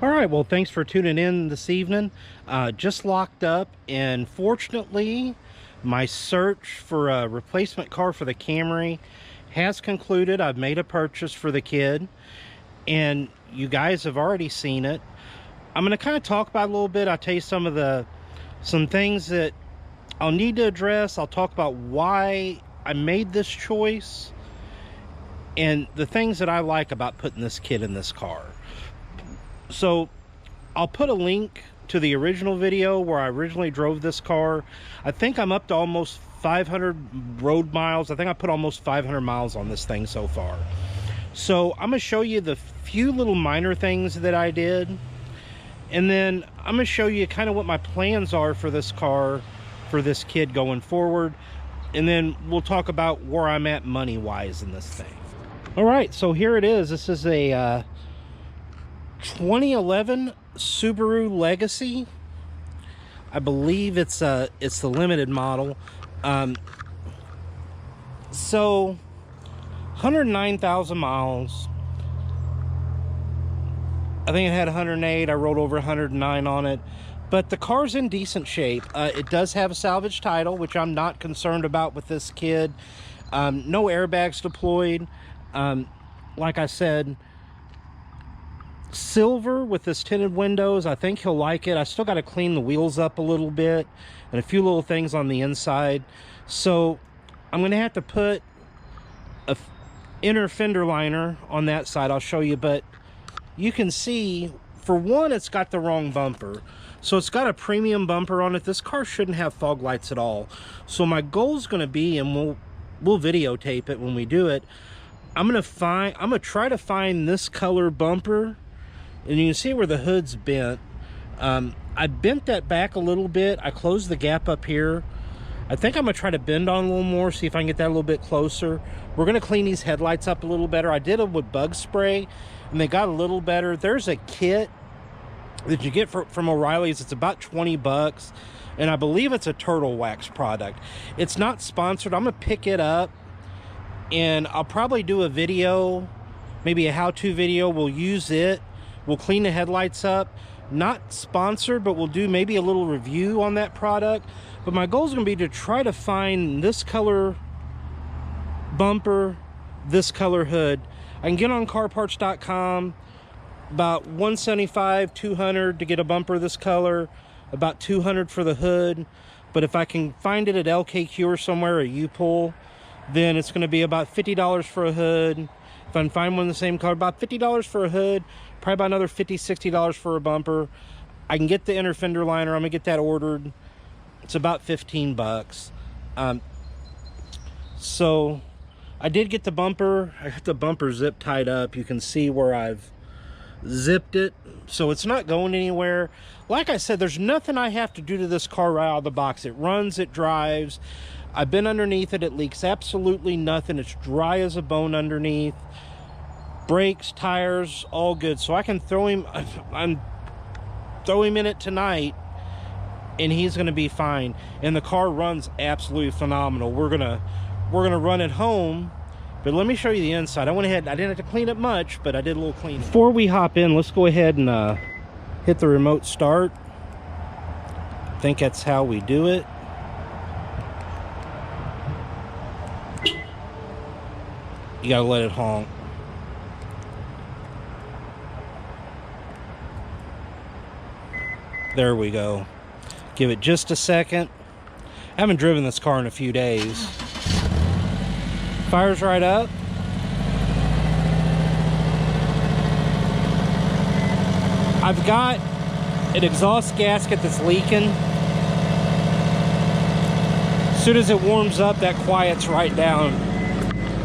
All right, well, thanks for tuning in this evening. Just locked up, and fortunately, my search for a replacement car for the Camry has concluded. I've made a purchase for the kid, and you guys have already seen it. I'm going to kind of talk about it a little bit. I'll tell you some things that I'll need to address. I'll talk about why I made this choice and the things that I like about putting this kid in this car. So I'll put a link to the original video where I originally drove this car. I think I'm up to almost 500 road miles. I think I put almost 500 miles on this thing so far. So I'm going to show you the few little minor things that I did. And then I'm going to show you kind of what my plans are for this car, for this kid going forward. And then we'll talk about where I'm at money-wise in this thing. All right, so here it is. This is a 2011 Subaru Legacy. I believe it's the limited model. So 109,000 miles. I think it had 108. I rolled over 109 on it, but the car's in decent shape. It does have a salvage title, which I'm not concerned about with this kid. No airbags deployed. Like I said, silver with this tinted windows. I think he'll like it. I still got to clean the wheels up a little bit and a few little things on the inside. So I'm going to have to put a inner fender liner on that side. I'll show you, but you can see, for one, it's got the wrong bumper. So it's got a premium bumper on it. This car shouldn't have fog lights at all. So my goal is going to be, and we'll videotape it when we do it, I'm going to try to find this color bumper. And you can see where the hood's bent. I bent that back a little bit. I closed the gap up here. I think I'm going to try to bend on a little more, see if I can get that a little bit closer. We're going to clean these headlights up a little better. I did them with bug spray, and they got a little better. There's a kit that you get from O'Reilly's. It's about 20 bucks, and I believe it's a turtle wax product. It's not sponsored. I'm going to pick it up, and I'll probably do a video, maybe a how-to video. We'll use it. We'll clean the headlights up. Not sponsored, but we'll do maybe a little review on that product. But my goal is going to be to try to find this color bumper, this color hood. I can get on carparts.com, about $175, $200 to get a bumper this color, about $200 for the hood. But if I can find it at LKQ or somewhere, or U-Pull, then it's going to be about $50 for a hood. If I can find one in the same color, about $50 for a hood, probably about another $50, $60 for a bumper. I can get the inner fender liner. I'm going to get that ordered. It's about 15 bucks. So I did get the bumper. I got the bumper zip tied up. You can see where I've zipped it. So it's not going anywhere. Like I said, there's nothing I have to do to this car right out of the box. It runs, it drives. I've been underneath it. It leaks absolutely nothing. It's dry as a bone underneath. Brakes, tires, all good. So I can throw him, throw him in it tonight, and he's going to be fine. And the car runs absolutely phenomenal. We're gonna run it home, but let me show you the inside. I went ahead, I didn't have to clean it much, but I did a little cleaning. Before we hop in, let's go ahead and hit the remote start. I think that's how we do it. You gotta let it honk. There we go. Give it just a second. I haven't driven this car in a few days. Fires right up. I've got an exhaust gasket that's leaking. As soon as it warms up, that quiets right down.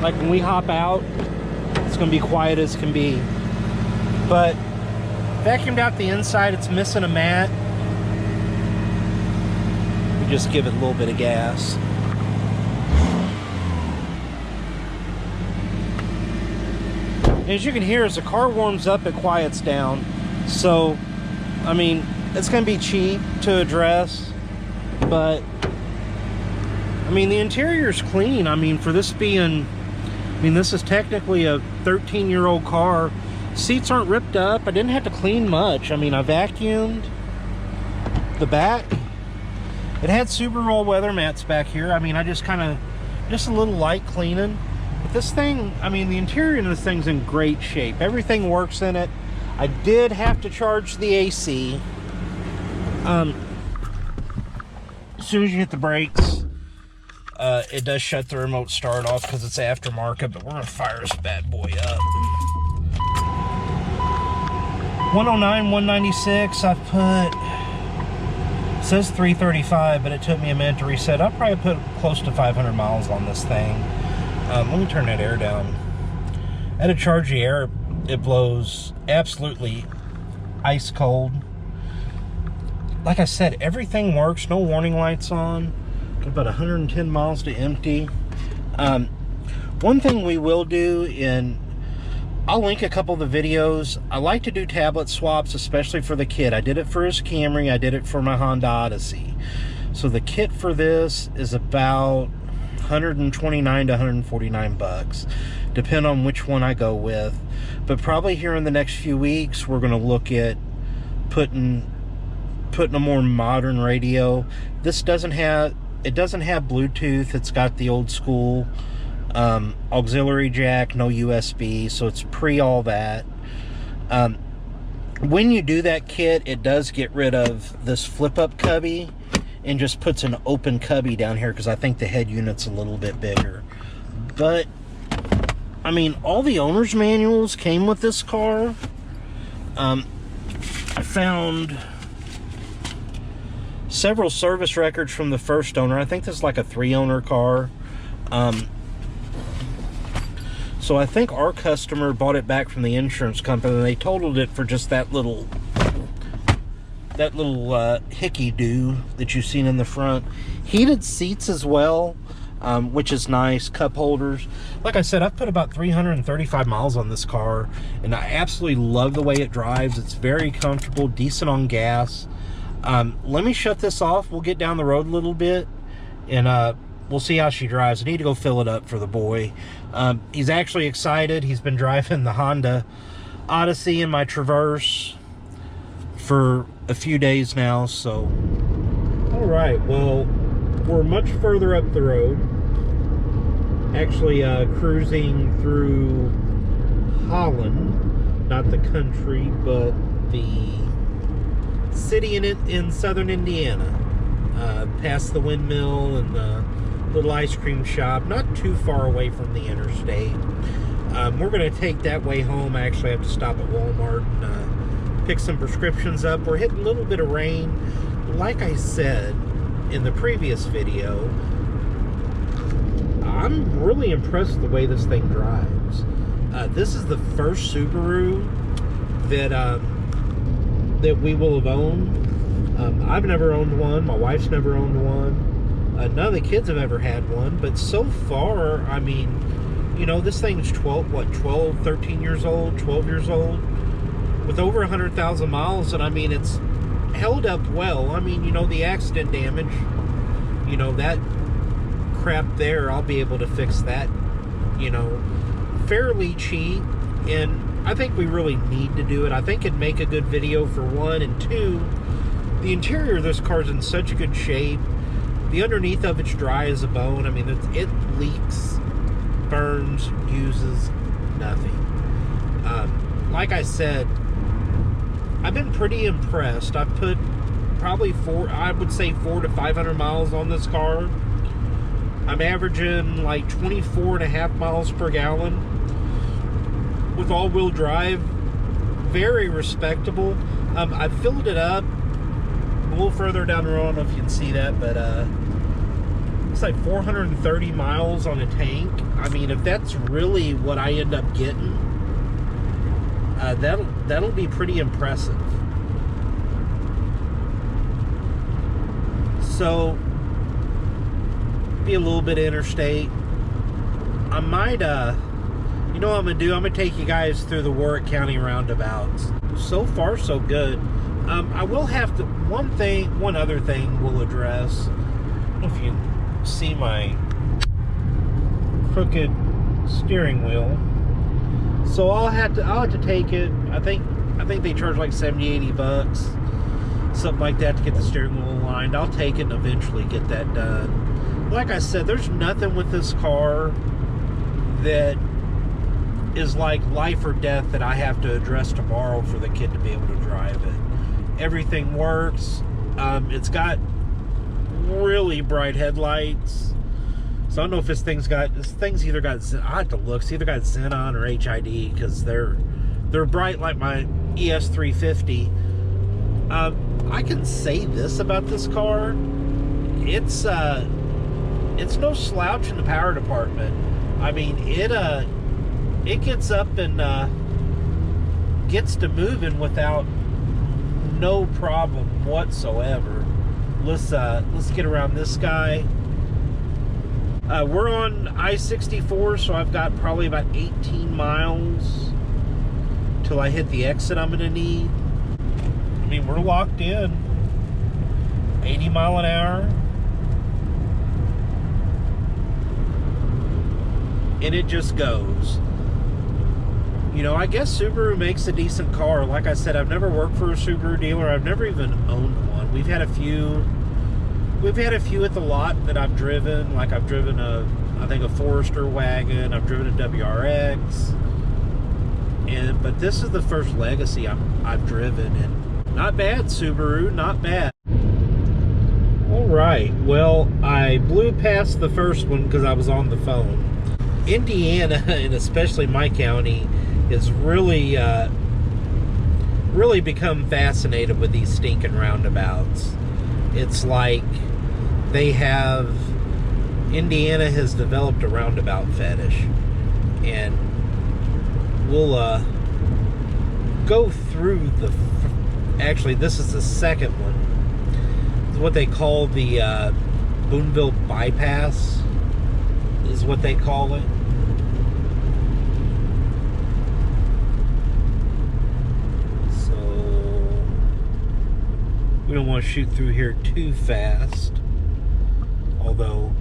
Like when we hop out, it's gonna be quiet as can be. But vacuumed out the inside. It's missing a mat. We just give it a little bit of gas. And as you can hear, as the car warms up, it quiets down. So, I mean, it's going to be cheap to address, but I mean, the interior's clean. I mean, for this being, I mean, this is technically a 13-year-old car. Seats aren't ripped up. I didn't have to clean much. I mean, I vacuumed the back. It had Subaru all-weather mats back here. I mean, I just kind of, just a little light cleaning. But this thing, I mean, the interior of this thing's in great shape. Everything works in it. I did have to charge the AC. As soon as you hit the brakes, it does shut the remote start off because it's aftermarket, but we're gonna fire this bad boy up. 109, 196, I've put, it says 335, but it took me a minute to reset. I'll probably put close to 500 miles on this thing. Let me turn that air down. I had to charge the air. It blows absolutely ice cold. Like I said, everything works. No warning lights on. Got about 110 miles to empty. One thing we will do, and I'll link a couple of the videos. I like to do tablet swaps, especially for the kid. I did it for his Camry. I did it for my Honda Odyssey. So the kit for this is about 129 to 149 bucks, depending on which one I go with. But probably here in the next few weeks, we're going to look at putting a more modern radio. This doesn't have Bluetooth. It's got the old school auxiliary jack, no USB, so it's pre all that. When you do that kit, it does get rid of this flip up cubby and just puts an open cubby down here because I think the head unit's a little bit bigger. But I mean, all the owner's manuals came with this car. I found several service records from the first owner. I think this is like a 3-owner car. So I think our customer bought it back from the insurance company, and they totaled it for just that little hickey-do that you've seen in the front. Heated seats as well, which is nice. Cup holders. Like I said, I've put about 335 miles on this car, and I absolutely love the way it drives. It's very comfortable, decent on gas. Let me shut this off. We'll get down the road a little bit, and we'll see how she drives. I need to go fill it up for the boy. He's actually excited. He's been driving the Honda Odyssey in my Traverse for a few days now, so. All right, well, we're much further up the road. Actually, cruising through Holland, not the country, but the city in southern Indiana. Past the windmill and the little ice cream shop, not too far away from the interstate. We're going to take that way home. I actually have to stop at Walmart and pick some prescriptions up. We're hitting a little bit of rain. Like I said in the previous video, I'm really impressed with the way this thing drives. This is the first Subaru that we will have owned. I've never owned one. My wife's never owned one. None of the kids have ever had one. But so far, I mean, you know, this thing's 13 years old, 12 years old, with over 100,000 miles. And I mean, it's held up well. I mean, you know, the accident damage, you know, that crap there, I'll be able to fix that, you know, fairly cheap. And I think we really need to do it. I think it'd make a good video, for one, and two, the interior of this car's in such good shape. The underneath of it's dry as a bone. I mean, it leaks, burns, uses nothing. Like I said, I've been pretty impressed. I've put probably 400 to 500 miles on this car. I'm averaging like 24.5 miles per gallon with all-wheel drive. Very respectable. I filled it up a little further down the road. I don't know if you can see that, but it's like 430 miles on a tank. I mean, if that's really what I end up getting, that'll be pretty impressive. So, be a little bit interstate. I might, you know what I'm gonna do? I'm gonna take you guys through the Warwick County roundabouts. So far, so good. I will have to, one other thing we'll address. I don't know if you can see my crooked steering wheel. So I'll have to take it. I think they charge like 70-80 bucks, something like that, to get the steering wheel aligned. I'll take it and eventually get that done. Like I said, there's nothing with this car that is like life or death that I have to address tomorrow for the kid to be able to drive it. Everything works. It's got really bright headlights. So I don't know if this thing's either got, I have to look, it's either got xenon or HID, because they're bright like my ES350. I can say this about this car: it's no slouch in the power department. I mean, it gets up and gets to moving without no problem whatsoever. Let's get around this guy. We're on I-64, so I've got probably about 18 miles till I hit the exit I'm gonna need. I mean, we're locked in. 80 mile an hour. And it just goes. You know, I guess Subaru makes a decent car. Like I said, I've never worked for a Subaru dealer. I've never even owned one. We've had a few at the lot that I've driven. Like, I've driven I think a Forester wagon. I've driven a WRX. But this is the first Legacy I've driven, and not bad, Subaru, not bad. All right, well, I blew past the first one because I was on the phone. Indiana, and especially my county, is really become fascinated with these stinking roundabouts. It's like Indiana has developed a roundabout fetish, and we'll go through actually, this is the second one. It's what they call the Boonville bypass, is what they call it. So we don't want to shoot through here too fast, although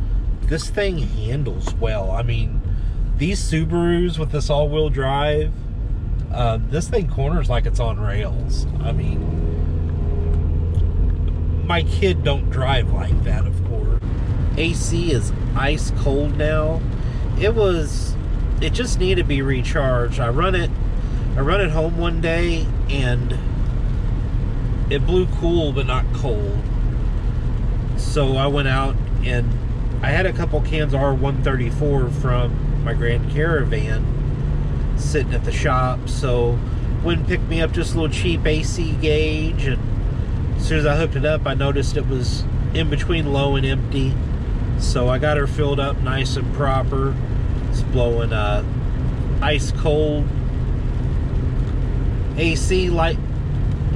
this thing handles well. I mean, these Subarus with this all-wheel drive, this thing corners like it's on rails. I mean, my kid don't drive like that, of course. AC is ice cold now. It just needed to be recharged. I run it home one day, and it blew cool but not cold. So I went out, and I had a couple cans R134 from my Grand Caravan sitting at the shop, so went and picked me up just a little cheap AC gauge, and as soon as I hooked it up, I noticed it was in between low and empty. So I got her filled up nice and proper. It's blowing ice cold AC, like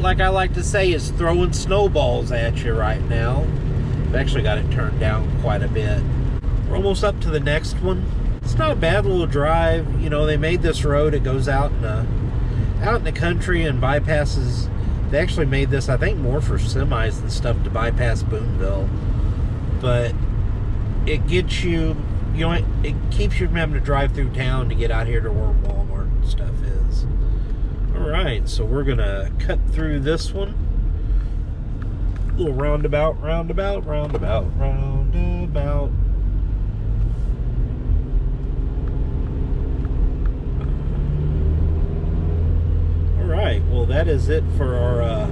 I like to say, is throwing snowballs at you right now. I've actually got it turned down quite a bit. We're almost up to the next one. It's not a bad little drive. You know, they made this road. It goes out in the country and bypasses. They actually made this, I think, more for semis and stuff to bypass Boonville. But it gets you, you know, it keeps you from having to drive through town to get out here to where Walmart and stuff is. Alright, so we're going to cut through this one. A little roundabout. Alright, well, that is it for our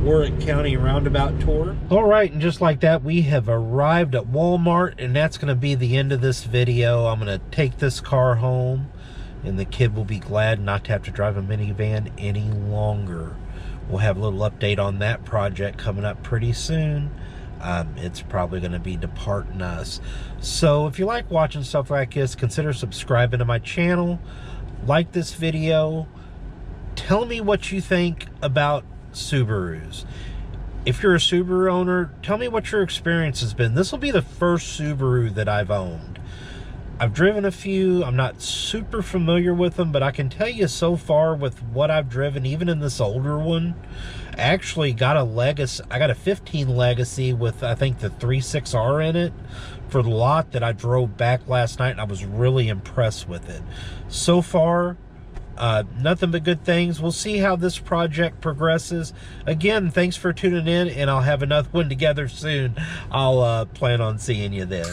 Warwick County roundabout tour. Alright, and just like that, we have arrived at Walmart, and that's going to be the end of this video. I'm going to take this car home, and the kid will be glad not to have to drive a minivan any longer. We'll have a little update on that project coming up pretty soon. It's probably going to be departing us. So if you like watching stuff like this, consider subscribing to my channel. Like this video. Tell me what you think about Subarus. If you're a Subaru owner, tell me what your experience has been. This will be the first Subaru that I've owned. I've driven a few. I'm not super familiar with them, but I can tell you so far with what I've driven, even in this older one, I actually got a Legacy. I got a 15 Legacy with, I think, the 3.6R in it for the lot that I drove back last night, and I was really impressed with it. So far, nothing but good things. We'll see how this project progresses. Again, thanks for tuning in, and I'll have another one together soon. I'll plan on seeing you then.